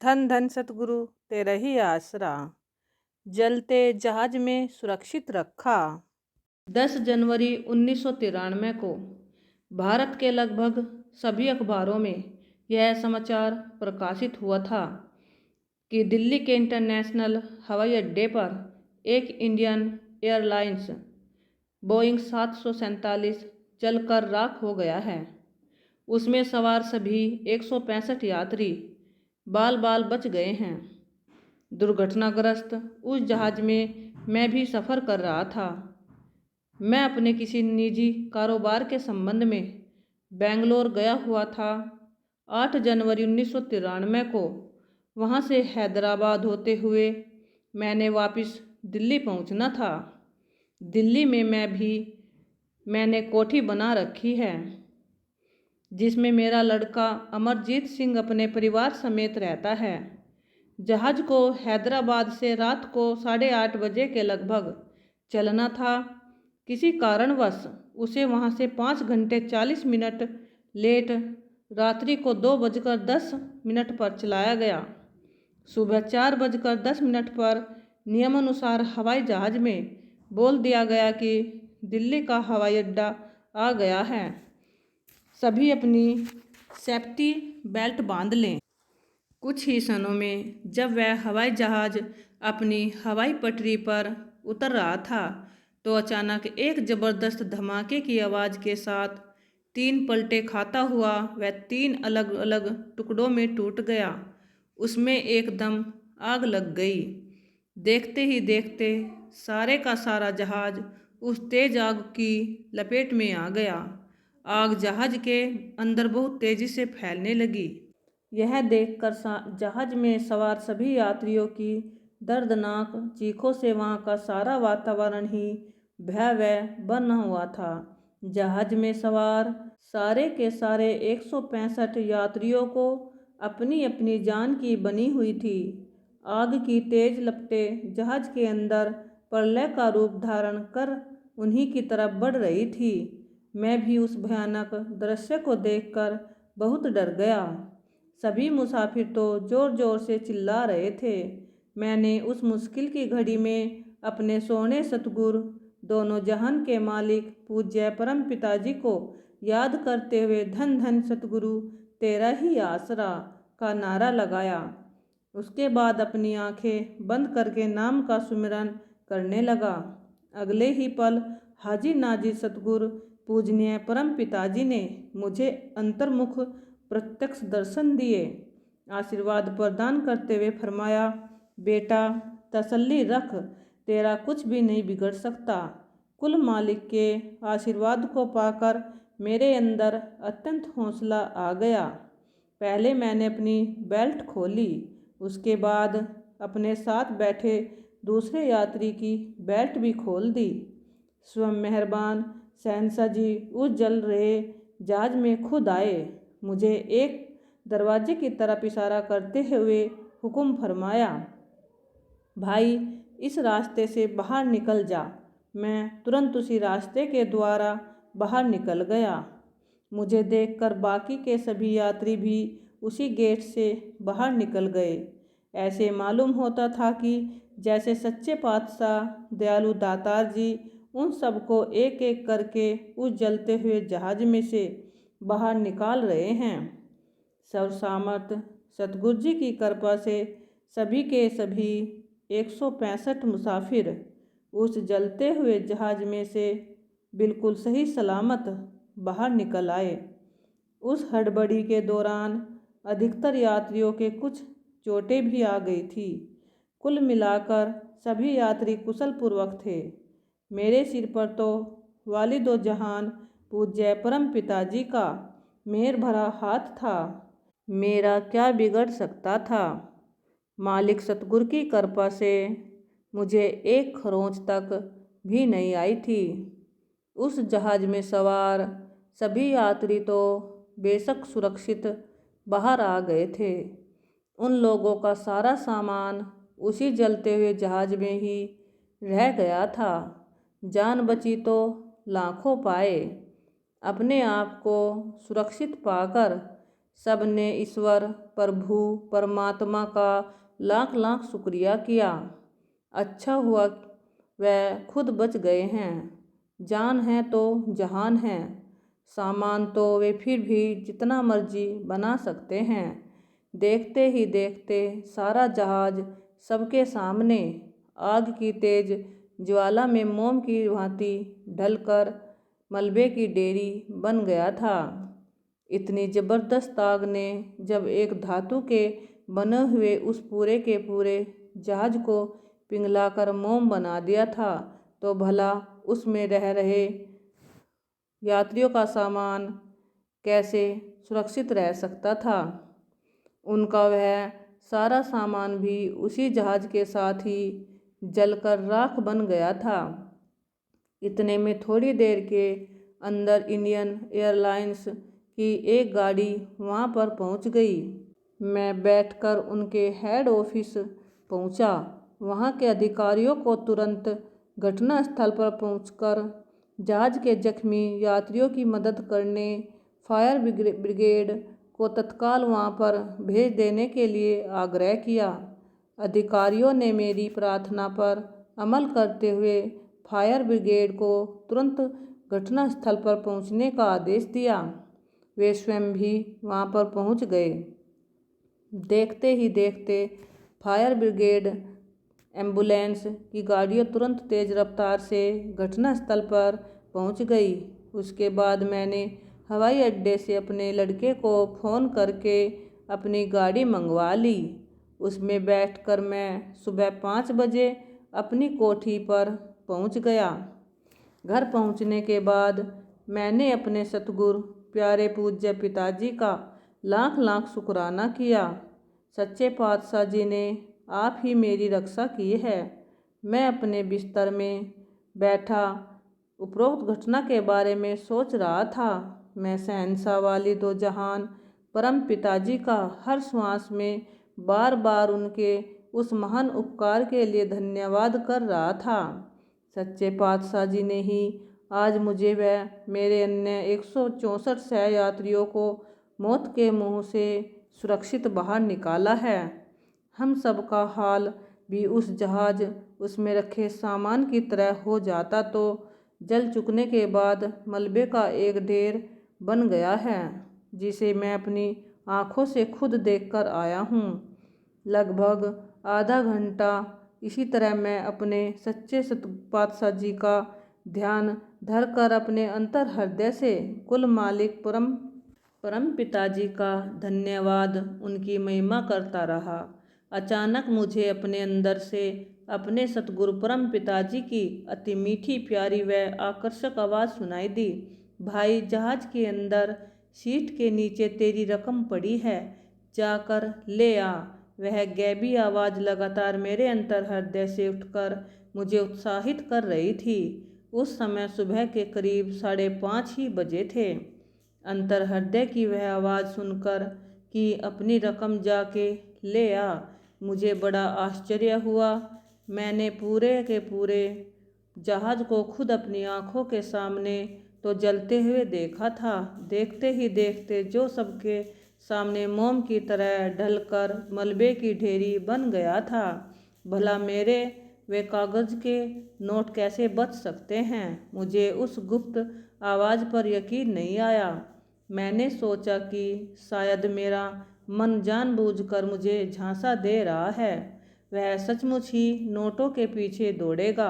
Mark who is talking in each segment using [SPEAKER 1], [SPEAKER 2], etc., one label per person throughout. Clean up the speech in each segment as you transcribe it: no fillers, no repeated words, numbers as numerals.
[SPEAKER 1] धन धन सतगुरु तेरा ही आसरा, जलते जहाज में सुरक्षित रखा। 10 जनवरी 1993 को भारत के लगभग सभी अखबारों में यह समाचार प्रकाशित हुआ था कि दिल्ली के इंटरनेशनल हवाई अड्डे पर एक इंडियन एयरलाइंस बोइंग 747 जलकर राख हो गया है। उसमें सवार सभी 165 यात्री बाल बाल बच गए हैं। दुर्घटनाग्रस्त उस जहाज में मैं भी सफ़र कर रहा था। मैं अपने किसी निजी कारोबार के संबंध में बेंगलोर गया हुआ था। 8 जनवरी 1993 को वहाँ से हैदराबाद होते हुए मैंने वापस दिल्ली पहुँचना था। दिल्ली में मैंने कोठी बना रखी है, जिसमें मेरा लड़का अमरजीत सिंह अपने परिवार समेत रहता है। जहाज को हैदराबाद से रात को 8:30 बजे के लगभग चलना था। किसी कारणवश उसे वहाँ से 5 घंटे 40 मिनट लेट रात्रि को 2:10 पर चलाया गया। सुबह 4:10 पर नियमानुसार हवाई जहाज में बोल दिया गया कि दिल्ली का हवाई अड्डा आ गया है, सभी अपनी सेफ्टी बेल्ट बांध लें। कुछ ही क्षणों में जब वह हवाई जहाज अपनी हवाई पटरी पर उतर रहा था तो अचानक एक ज़बरदस्त धमाके की आवाज़ के साथ 3 पलटे खाता हुआ वह 3 अलग अलग टुकड़ों में टूट गया। उसमें एकदम आग लग गई। देखते ही देखते सारे का सारा जहाज उस तेज आग की लपेट में आ गया। आग जहाज के अंदर बहुत तेज़ी से फैलने लगी। यह देखकर जहाज में सवार सभी यात्रियों की दर्दनाक चीखों से वहाँ का सारा वातावरण ही भयावह बना हुआ था। जहाज में सवार सारे के सारे 165 यात्रियों को अपनी अपनी जान की बनी हुई थी। आग की तेज लपटें जहाज के अंदर प्रलय का रूप धारण कर उन्हीं की तरफ बढ़ रही थी। मैं भी उस भयानक दृश्य को देखकर बहुत डर गया। सभी मुसाफिर तो ज़ोर ज़ोर से चिल्ला रहे थे। मैंने उस मुश्किल की घड़ी में अपने सोने सतगुरु दोनों जहान के मालिक पूज्य परम पिताजी को याद करते हुए धन धन सतगुरु तेरा ही आसरा का नारा लगाया। उसके बाद अपनी आंखें बंद करके नाम का सुमिरन करने लगा। अगले ही पल हाजी नाजी सतगुरु पूजनीय परम पिताजी ने मुझे अंतर्मुख प्रत्यक्ष दर्शन दिए। आशीर्वाद प्रदान करते हुए फरमाया, बेटा तसल्ली रख, तेरा कुछ भी नहीं बिगड़ सकता। कुल मालिक के आशीर्वाद को पाकर मेरे अंदर अत्यंत हौसला आ गया। पहले मैंने अपनी बेल्ट खोली, उसके बाद अपने साथ बैठे दूसरे यात्री की बेल्ट भी खोल दी। स्वयं मेहरबान शहंशाह जी उस जल रहे जहाज में खुद आए। मुझे एक दरवाजे की तरफ इशारा करते हुए हुक्म फरमाया, भाई इस रास्ते से बाहर निकल जा। मैं तुरंत उसी रास्ते के द्वारा बाहर निकल गया। मुझे देखकर बाकी के सभी यात्री भी उसी गेट से बाहर निकल गए। ऐसे मालूम होता था कि जैसे सच्चे पातशाह दयालु दातार जी उन सबको एक एक करके उस जलते हुए जहाज में से बाहर निकाल रहे हैं। सर्वसामर्थ सतगुरु जी की कृपा से सभी के सभी 165 मुसाफिर उस जलते हुए जहाज में से बिल्कुल सही सलामत बाहर निकल आए। उस हड़बड़ी के दौरान अधिकतर यात्रियों के कुछ चोटें भी आ गई थी। कुल मिलाकर सभी यात्री कुशल पूर्वक थे। मेरे सिर पर तो वालिदो जहान पूज्य परम पिताजी का मेहर भरा हाथ था। मेरा क्या बिगड़ सकता था। मालिक सतगुरु की कृपा से मुझे एक खरोंच तक भी नहीं आई थी। उस जहाज में सवार सभी यात्री तो बेशक सुरक्षित बाहर आ गए थे। उन लोगों का सारा सामान उसी जलते हुए जहाज में ही रह गया था। जान बची तो लाखों पाए। अपने आप को सुरक्षित पाकर सब ने ईश्वर प्रभु परमात्मा का लाख लाख शुक्रिया किया। अच्छा हुआ वह खुद बच गए हैं। जान है तो जहान है। सामान तो वे फिर भी जितना मर्जी बना सकते हैं। देखते ही देखते सारा जहाज सबके सामने आग की तेज ज्वाला में मोम की भांति ढलकर मलबे की डेरी बन गया था। इतनी जबरदस्त आग ने जब एक धातु के बने हुए उस पूरे के पूरे जहाज को पिघलाकर मोम बना दिया था, तो भला उसमें रह रहे यात्रियों का सामान कैसे सुरक्षित रह सकता था। उनका वह सारा सामान भी उसी जहाज के साथ ही जलकर राख बन गया था। इतने में थोड़ी देर के अंदर इंडियन एयरलाइंस की एक गाड़ी वहाँ पर पहुँच गई। मैं बैठकर उनके हेड ऑफिस पहुँचा। वहाँ के अधिकारियों को तुरंत घटनास्थल पर पहुँचकर जहाज के जख्मी यात्रियों की मदद करने फायर ब्रिगेड को तत्काल वहाँ पर भेज देने के लिए आग्रह किया। अधिकारियों ने मेरी प्रार्थना पर अमल करते हुए फायर ब्रिगेड को तुरंत घटनास्थल पर पहुँचने का आदेश दिया। वे स्वयं भी वहाँ पर पहुँच गए। देखते ही देखते फायर ब्रिगेड एम्बुलेंस की गाड़ियाँ तुरंत तेज़ रफ्तार से घटनास्थल पर पहुँच गई। उसके बाद मैंने हवाई अड्डे से अपने लड़के को फ़ोन करके अपनी गाड़ी मंगवा ली। उसमें बैठकर मैं सुबह 5 बजे अपनी कोठी पर पहुँच गया। घर पहुँचने के बाद मैंने अपने सतगुरु प्यारे पूज्य पिताजी का लाख लाख शुक्राना किया। सच्चे पातशाह जी ने आप ही मेरी रक्षा की है। मैं अपने बिस्तर में बैठा उपरोक्त घटना के बारे में सोच रहा था। मैं शहंशाह वाली दो जहान परम पिताजी का हर श्वास में बार बार उनके उस महान उपकार के लिए धन्यवाद कर रहा था। सच्चे पातशाह जी ने ही आज मुझे व मेरे अन्य 164 सह यात्रियों को मौत के मुंह से सुरक्षित बाहर निकाला है। हम सब का हाल भी उस जहाज उसमें रखे सामान की तरह हो जाता तो जल चुकने के बाद मलबे का एक ढेर बन गया है, जिसे मैं अपनी आँखों से खुद देखकर आया हूँ। लगभग आधा घंटा इसी तरह मैं अपने सच्चे पातशाह जी का ध्यान धरकर अपने अंतर हृदय से कुल मालिक परम पिताजी का धन्यवाद उनकी महिमा करता रहा। अचानक मुझे अपने अंदर से अपने सतगुरु परम पिताजी की अति मीठी प्यारी व आकर्षक आवाज़ सुनाई दी। भाई, जहाज के अंदर सीट के नीचे तेरी रकम पड़ी है, जाकर ले आ। वह गैबी आवाज़ लगातार मेरे अंतर हृदय से उठकर मुझे उत्साहित कर रही थी। उस समय सुबह के करीब 5:30 ही बजे थे। अंतर हृदय की वह आवाज़ सुनकर कि अपनी रकम जाके ले आ, मुझे बड़ा आश्चर्य हुआ। मैंने पूरे के पूरे जहाज को खुद अपनी आँखों के सामने तो जलते हुए देखा था। देखते ही देखते जो सबके सामने मोम की तरह ढलकर मलबे की ढेरी बन गया था। भला मेरे वे कागज़ के नोट कैसे बच सकते हैं। मुझे उस गुप्त आवाज़ पर यकीन नहीं आया। मैंने सोचा कि शायद मेरा मन जानबूझकर मुझे झांसा दे रहा है। वह सचमुच ही नोटों के पीछे दौड़ेगा।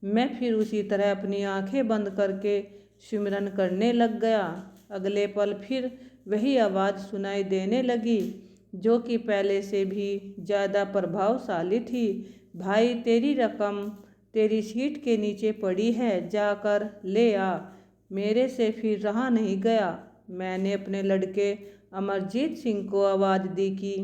[SPEAKER 1] मैं फिर उसी तरह अपनी आंखें बंद करके सिमरन करने लग गया। अगले पल फिर वही आवाज़ सुनाई देने लगी, जो कि पहले से भी ज़्यादा प्रभावशाली थी। भाई, तेरी रकम तेरी सीट के नीचे पड़ी है, जाकर ले आ। मेरे से फिर रहा नहीं गया। मैंने अपने लड़के अमरजीत सिंह को आवाज़ दी कि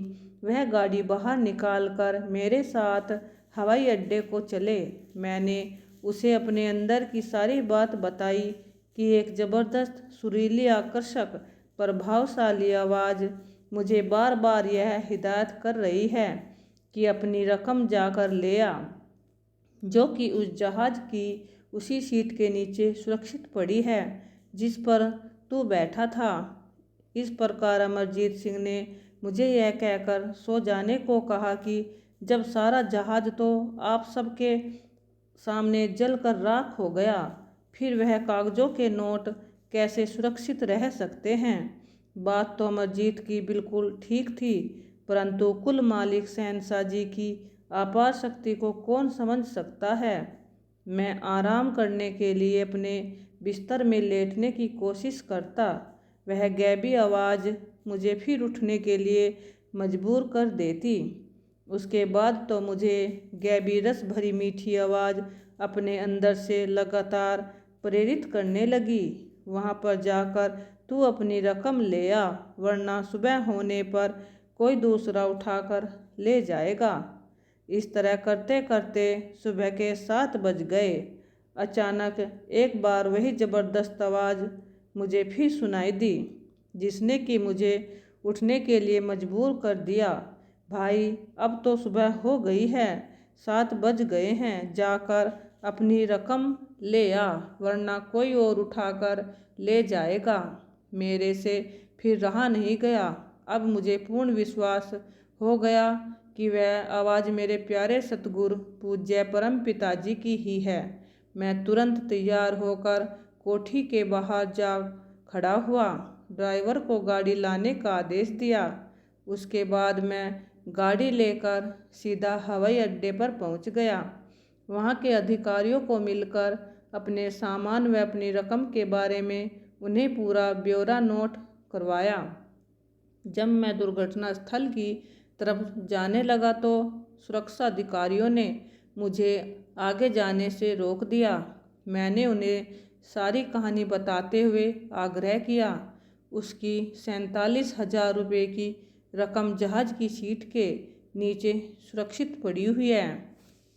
[SPEAKER 1] वह गाड़ी बाहर निकाल कर मेरे साथ हवाई अड्डे को चले। मैंने उसे अपने अंदर की सारी बात बताई कि एक ज़बरदस्त सुरीली आकर्षक प्रभावशाली आवाज़ मुझे बार बार यह हिदायत कर रही है कि अपनी रकम जाकर ले आ, जो कि उस जहाज़ की उसी सीट के नीचे सुरक्षित पड़ी है जिस पर तू बैठा था। इस प्रकार अमरजीत सिंह ने मुझे यह कहकर सो जाने को कहा कि जब सारा जहाज तो आप सबके सामने जलकर राख हो गया, फिर वह कागजों के नोट कैसे सुरक्षित रह सकते हैं। बात तो अमरजीत की बिल्कुल ठीक थी, परंतु कुल मालिक शहंशाह जी की अपार शक्ति को कौन समझ सकता है। मैं आराम करने के लिए अपने बिस्तर में लेटने की कोशिश करता, वह गैबी आवाज़ मुझे फिर उठने के लिए मजबूर कर देती। उसके बाद तो मुझे गैबी रस भरी मीठी आवाज़ अपने अंदर से लगातार प्रेरित करने लगी, वहाँ पर जाकर तू अपनी रकम ले आ, वरना सुबह होने पर कोई दूसरा उठाकर ले जाएगा। इस तरह करते करते सुबह के 7 बज गए। अचानक एक बार वही ज़बरदस्त आवाज़ मुझे फिर सुनाई दी, जिसने कि मुझे उठने के लिए मजबूर कर दिया। भाई, अब तो सुबह हो गई है, 7 बज गए हैं, जाकर अपनी रकम ले आ, वरना कोई और उठाकर ले जाएगा। मेरे से फिर रहा नहीं गया। अब मुझे पूर्ण विश्वास हो गया कि वह आवाज़ मेरे प्यारे सतगुरु पूज्य परम पिताजी की ही है। मैं तुरंत तैयार होकर कोठी के बाहर जा खड़ा हुआ, ड्राइवर को गाड़ी लाने का आदेश दिया। उसके बाद मैं गाड़ी लेकर सीधा हवाई अड्डे पर पहुंच गया। वहां के अधिकारियों को मिलकर अपने सामान व अपनी रकम के बारे में उन्हें पूरा ब्यौरा नोट करवाया। जब मैं दुर्घटना स्थल की तरफ जाने लगा तो सुरक्षा अधिकारियों ने मुझे आगे जाने से रोक दिया। मैंने उन्हें सारी कहानी बताते हुए आग्रह किया। उसकी 47,000 रुपये की रकम जहाज की सीट के नीचे सुरक्षित पड़ी हुई है,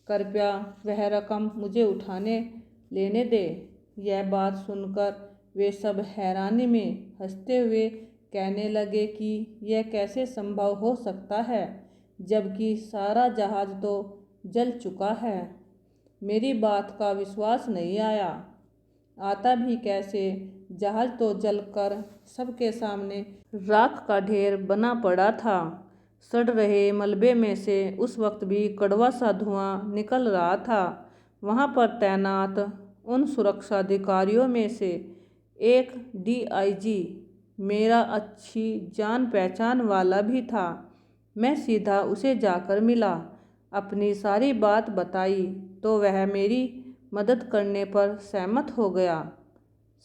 [SPEAKER 1] कृपया वह रकम मुझे उठाने लेने दे। यह बात सुनकर वे सब हैरानी में हंसते हुए कहने लगे कि यह कैसे संभव हो सकता है, जबकि सारा जहाज तो जल चुका है। मेरी बात का विश्वास नहीं आया। आता भी कैसे, जहाज तो जलकर सबके सामने राख का ढेर बना पड़ा था। सड़ रहे मलबे में से उस वक्त भी कड़वा सा धुआं निकल रहा था। वहाँ पर तैनात उन सुरक्षा अधिकारियों में से एक डीआईजी मेरा अच्छी जान पहचान वाला भी था। मैं सीधा उसे जाकर मिला, अपनी सारी बात बताई तो वह मेरी मदद करने पर सहमत हो गया।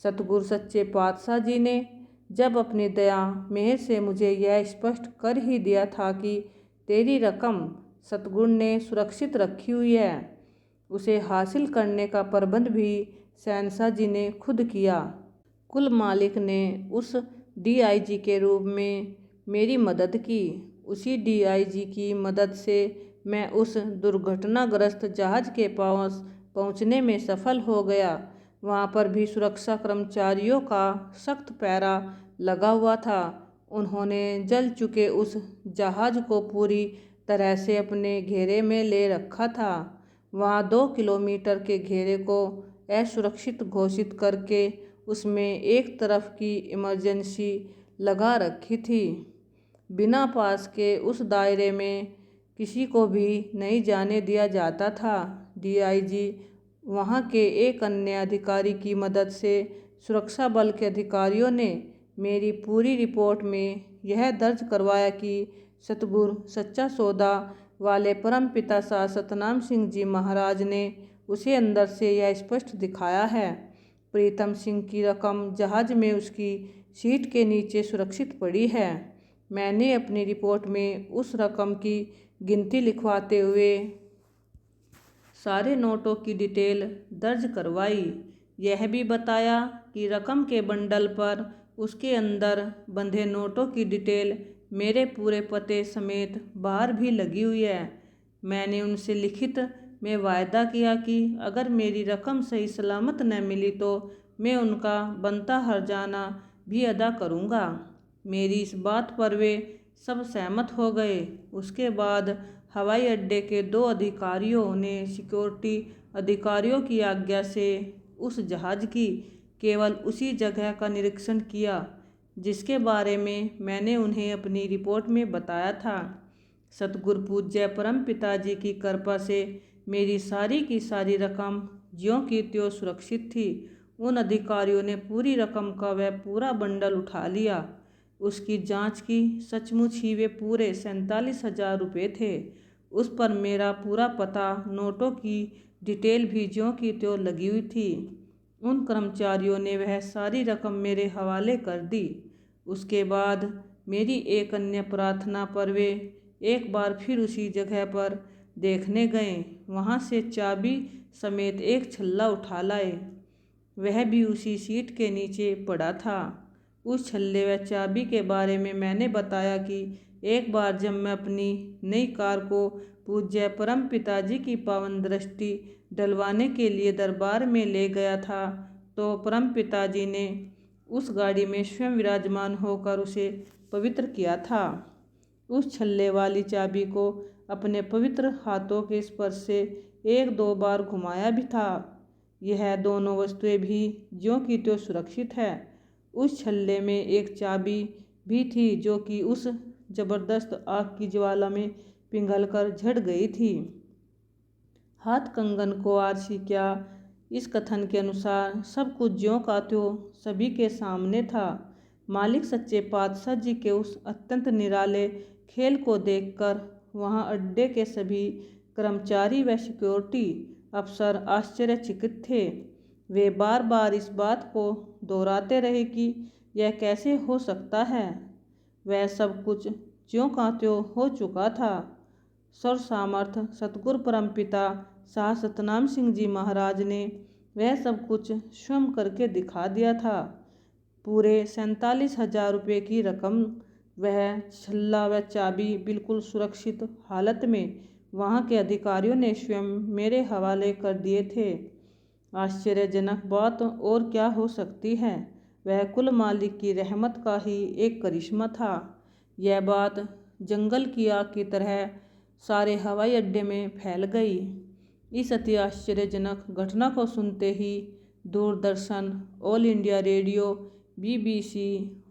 [SPEAKER 1] सतगुरु सच्चे पातशाह जी ने जब अपनी दया मेहर से मुझे यह स्पष्ट कर ही दिया था कि तेरी रकम सतगुरु ने सुरक्षित रखी हुई है, उसे हासिल करने का प्रबंध भी शहंशाह जी ने खुद किया। कुल मालिक ने उस डीआईजी के रूप में मेरी मदद की। उसी डीआईजी की मदद से मैं उस दुर्घटनाग्रस्त जहाज के पास पहुंचने में सफल हो गया। वहां पर भी सुरक्षा कर्मचारियों का सख्त पहरा लगा हुआ था। उन्होंने जल चुके उस जहाज को पूरी तरह से अपने घेरे में ले रखा था। वहां 2 किलोमीटर के घेरे को असुरक्षित घोषित करके उसमें एक तरफ की इमरजेंसी लगा रखी थी। बिना पास के उस दायरे में किसी को भी नहीं जाने दिया जाता था। डीआईजी वहाँ के एक अन्य अधिकारी की मदद से सुरक्षा बल के अधिकारियों ने मेरी पूरी रिपोर्ट में यह दर्ज करवाया कि सतगुरु सच्चा सौदा वाले परम पिता शाह सतनाम सिंह जी महाराज ने उसे अंदर से यह स्पष्ट दिखाया है। प्रीतम सिंह की रकम जहाज में उसकी सीट के नीचे सुरक्षित पड़ी है। मैंने अपनी रिपोर्ट में उस रकम की गिनती लिखवाते हुए सारे नोटों की डिटेल दर्ज करवाई। यह भी बताया कि रकम के बंडल पर उसके अंदर बंधे नोटों की डिटेल मेरे पूरे पते समेत बाहर भी लगी हुई है। मैंने उनसे लिखित में वायदा किया कि अगर मेरी रकम सही सलामत न मिली तो मैं उनका बनता हर्जाना भी अदा करूंगा। मेरी इस बात पर वे सब सहमत हो गए। उसके बाद हवाई अड्डे के 2 अधिकारियों ने सिक्योरिटी अधिकारियों की आज्ञा से उस जहाज की केवल उसी जगह का निरीक्षण किया जिसके बारे में मैंने उन्हें अपनी रिपोर्ट में बताया था। सतगुरु पूज्य परम पिताजी की कृपा से मेरी सारी की सारी रकम ज्यों की त्यों सुरक्षित थी। उन अधिकारियों ने पूरी रकम का वह पूरा बंडल उठा लिया। उसकी जांच की, सचमुच ही वे पूरे 47,000 रुपये थे। उस पर मेरा पूरा पता, नोटों की डिटेल भी ज्यों की त्यों लगी हुई थी। उन कर्मचारियों ने वह सारी रकम मेरे हवाले कर दी। उसके बाद मेरी एक अन्य प्रार्थना पर वे एक बार फिर उसी जगह पर देखने गए। वहाँ से चाबी समेत एक छल्ला उठा लाए। वह भी उसी सीट के नीचे पड़ा था। उस छल्ले व चाबी के बारे में मैंने बताया कि एक बार जब मैं अपनी नई कार को पूज्य परम पिताजी की पावन दृष्टि डलवाने के लिए दरबार में ले गया था, तो परम पिताजी ने उस गाड़ी में स्वयं विराजमान होकर उसे पवित्र किया था। उस छल्ले वाली चाबी को अपने पवित्र हाथों के स्पर्श से 1-2 बार घुमाया भी था। यह दोनों वस्तुएं भी ज्यों की त्यों सुरक्षित है। उस छल्ले में एक चाबी भी थी जो कि उस जबरदस्त आग की ज्वाला में पिघलकर झड़ गई थी। हाथ कंगन को आरसी क्या, इस कथन के अनुसार सब कुछ ज्यों का त्यों सभी के सामने था। मालिक सच्चे पातशाह जी के उस अत्यंत निराले खेल को देखकर वहां अड्डे के सभी कर्मचारी व सिक्योरिटी अफसर आश्चर्यचकित थे। वे बार बार इस बात को दोहराते रहे कि यह कैसे हो सकता है। वह सब कुछ ज्यों का त्यों हो चुका था। सर्व सामर्थ सतगुरु परमपिता शाह सतनाम सिंह जी महाराज ने वह सब कुछ स्वयं करके दिखा दिया था। पूरे 47,000 रुपये की रकम, वह छल्ला व चाबी बिल्कुल सुरक्षित हालत में वहाँ के अधिकारियों ने स्वयं मेरे हवाले कर दिए थे। आश्चर्यजनक बात और क्या हो सकती है, वह कुल मालिक की रहमत का ही एक करिश्मा था। यह बात जंगल की आग की तरह सारे हवाई अड्डे में फैल गई। इस अति आश्चर्यजनक घटना को सुनते ही Doordarshan, All India Radio, BBC,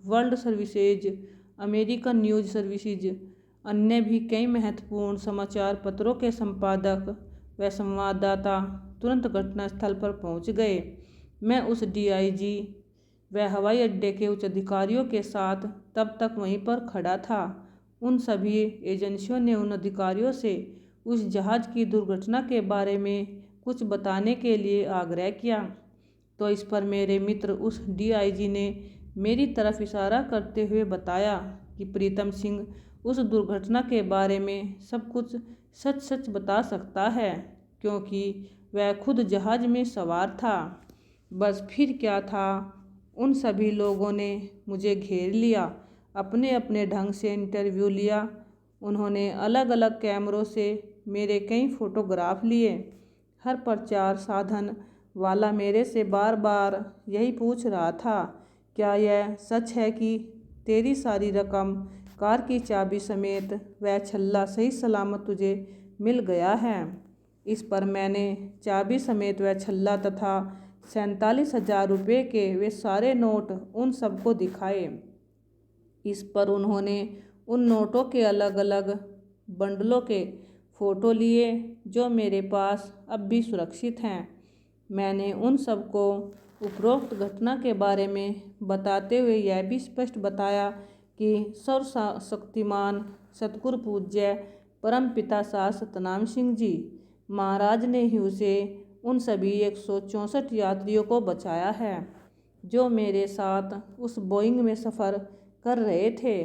[SPEAKER 1] world services, American news services, अन्य भी कई महत्वपूर्ण समाचार पत्रों के संपादक व संवाददाता तुरंत घटनास्थल पर पहुंच गए। मैं उस DIG व हवाई अड्डे के उच्च अधिकारियों के साथ तब तक वहीं पर खड़ा था। उन सभी एजेंसियों ने उन अधिकारियों से उस जहाज़ की दुर्घटना के बारे में कुछ बताने के लिए आग्रह किया, तो इस पर मेरे मित्र उस DIG ने मेरी तरफ इशारा करते हुए बताया कि प्रीतम सिंह उस दुर्घटना के बारे में सब कुछ सच सच बता सकता है, क्योंकि वह खुद जहाज़ में सवार था। बस फिर क्या था, उन सभी लोगों ने मुझे घेर लिया, अपने अपने ढंग से इंटरव्यू लिया। उन्होंने अलग अलग कैमरों से मेरे कई फ़ोटोग्राफ लिए। हर प्रचार साधन वाला मेरे से बार बार यही पूछ रहा था, क्या यह सच है कि तेरी सारी रकम, कार की चाबी समेत वह छल्ला सही सलामत तुझे मिल गया है। इस पर मैंने चाबी समेत वह छल्ला तथा 47,000 रुपये के वे सारे नोट उन सबको दिखाए। इस पर उन्होंने उन नोटों के अलग अलग बंडलों के फ़ोटो लिए जो मेरे पास अब भी सुरक्षित हैं। मैंने उन सबको उपरोक्त घटना के बारे में बताते हुए यह भी स्पष्ट बताया कि सर्वशक्तिमान सतगुरु पूज्य परम पिता शाह सतनाम सिंह जी महाराज ने ही उसे उन सभी 164 यात्रियों को बचाया है जो मेरे साथ उस बोइंग में सफ़र कर रहे थे।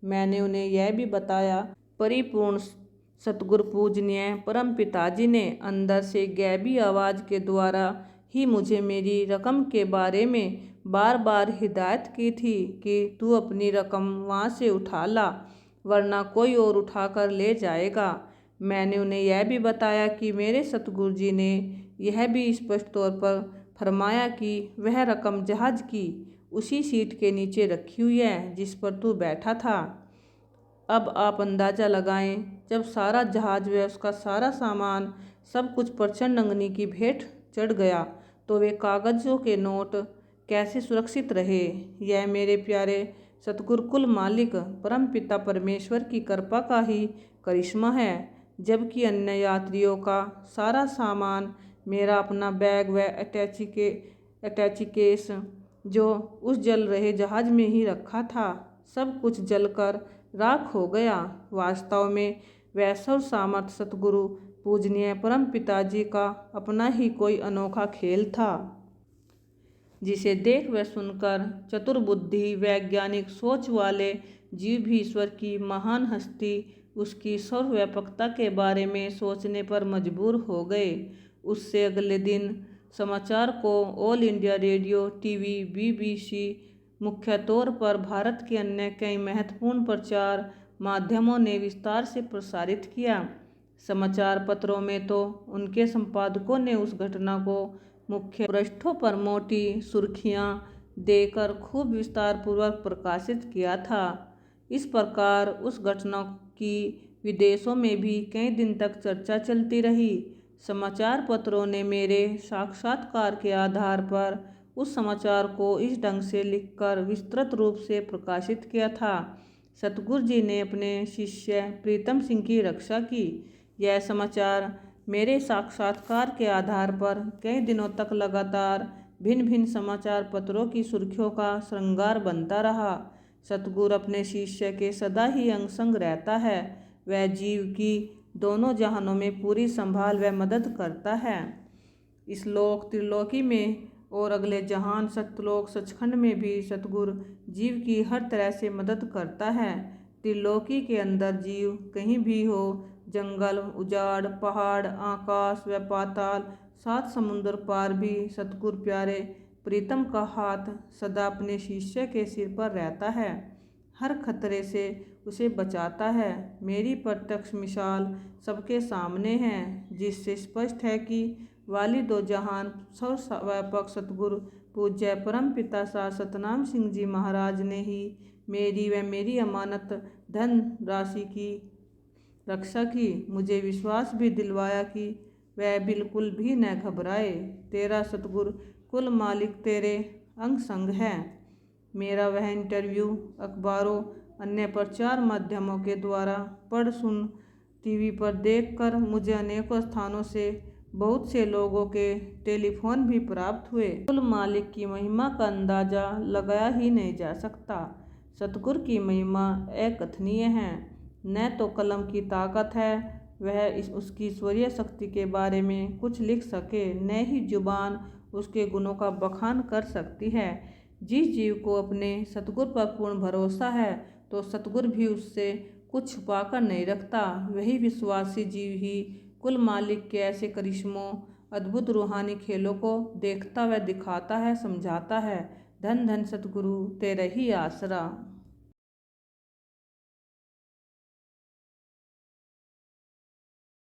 [SPEAKER 1] मैंने उन्हें यह भी बताया, परिपूर्ण सतगुरु पूजनीय परम पिताजी ने अंदर से गैबी आवाज़ के द्वारा ही मुझे मेरी रकम के बारे में बार बार हिदायत की थी कि तू अपनी रकम वहाँ से उठा ला, वरना कोई और उठा कर ले जाएगा। मैंने उन्हें यह भी बताया कि मेरे सतगुरु जी ने यह भी स्पष्ट तौर पर फरमाया कि वह रकम जहाज़ की उसी सीट के नीचे रखी हुई है जिस पर तू बैठा था। अब आप अंदाज़ा लगाएं, जब सारा जहाज़ व उसका सारा सामान सब कुछ प्रचंड अग्नि की भेंट चढ़ गया, तो वे कागज़ों के नोट कैसे सुरक्षित रहे। यह मेरे प्यारे सतगुरु कुल मालिक परम पिता परमेश्वर की कृपा का ही करिश्मा है। जबकि अन्य यात्रियों का सारा सामान, मेरा अपना बैग व अटैची केस जो उस जल रहे जहाज में ही रखा था, सब कुछ जलकर राख हो गया। वास्तव में वह सब सामर्थ सतगुरु पूजनीय परम पिताजी का अपना ही कोई अनोखा खेल था, जिसे देख व सुनकर चतुर बुद्धि वैज्ञानिक सोच वाले जीव भी ईश्वर की महान हस्ती, उसकी सर्वव्यापकता के बारे में सोचने पर मजबूर हो गए। उससे अगले दिन समाचार को all India radio, TV, BBC, मुख्य तौर पर भारत के अन्य कई महत्वपूर्ण प्रचार माध्यमों ने विस्तार से प्रसारित किया। समाचार पत्रों में तो उनके संपादकों ने उस घटना को मुख्य पृष्ठों पर मोटी सुर्खियां देकर खूब विस्तार पूर्वक प्रकाशित किया था। इस प्रकार उस घटना की विदेशों में भी कई दिन तक चर्चा चलती रही। समाचार पत्रों ने मेरे साक्षात्कार के आधार पर उस समाचार को इस ढंग से लिखकर विस्तृत रूप से प्रकाशित किया था। सतगुरु जी ने अपने शिष्य प्रीतम सिंह की रक्षा की। यह समाचार मेरे साक्षात्कार के आधार पर कई दिनों तक लगातार भिन्न भिन्न समाचार पत्रों की सुर्खियों का श्रृंगार बनता रहा। सतगुरु अपने शिष्य के सदा ही अंग संग रहता है। वह जीव की दोनों जहानों में पूरी संभाल व मदद करता है। इस लोक त्रिलोकी में और अगले जहान सतलोक सचखंड में भी सतगुरु जीव की हर तरह से मदद करता है। त्रिलोकी के अंदर जीव कहीं भी हो, जंगल, उजाड़, पहाड़, आकाश व पाताल, 7 समुद्र पार भी सतगुरु प्यारे प्रीतम का हाथ सदा अपने शिष्य के सिर पर रहता है, हर खतरे से उसे बचाता है। मेरी प्रत्यक्ष मिसाल सबके सामने है, जिससे स्पष्ट है कि वाली दो जहान सर्वव्यापक सतगुरु पूज्य परम पिता सा सतनाम सिंह जी महाराज ने ही मेरी व मेरी अमानत धन राशि की रक्षा की। मुझे विश्वास भी दिलवाया कि वह बिल्कुल भी न घबराए। तेरा सतगुरु कुल मालिक तेरे अंग संग है। मेरा वह इंटरव्यू अखबारों, अन्य प्रचार माध्यमों के द्वारा पढ़ सुन, टीवी पर देखकर मुझे अनेकों स्थानों से बहुत से लोगों के टेलीफोन भी प्राप्त हुए। कुल मालिक की महिमा का अंदाजा लगाया ही नहीं जा सकता। सतगुरु की महिमा अकथनीय है। न तो कलम की ताकत है वह उसकी ईश्वरीय शक्ति के बारे में कुछ लिख सके, न ही जुबान उसके गुणों का बखान कर सकती है। जिस जीव को अपने सतगुरु पर पूर्ण भरोसा है, तो सतगुरु भी उससे कुछ छुपा कर नहीं रखता। वही विश्वासी जीव ही कुल मालिक के ऐसे करिश्मों, अद्भुत रूहानी खेलों को देखता व दिखाता है, समझाता है। धन धन सतगुरु तेरा ही आसरा।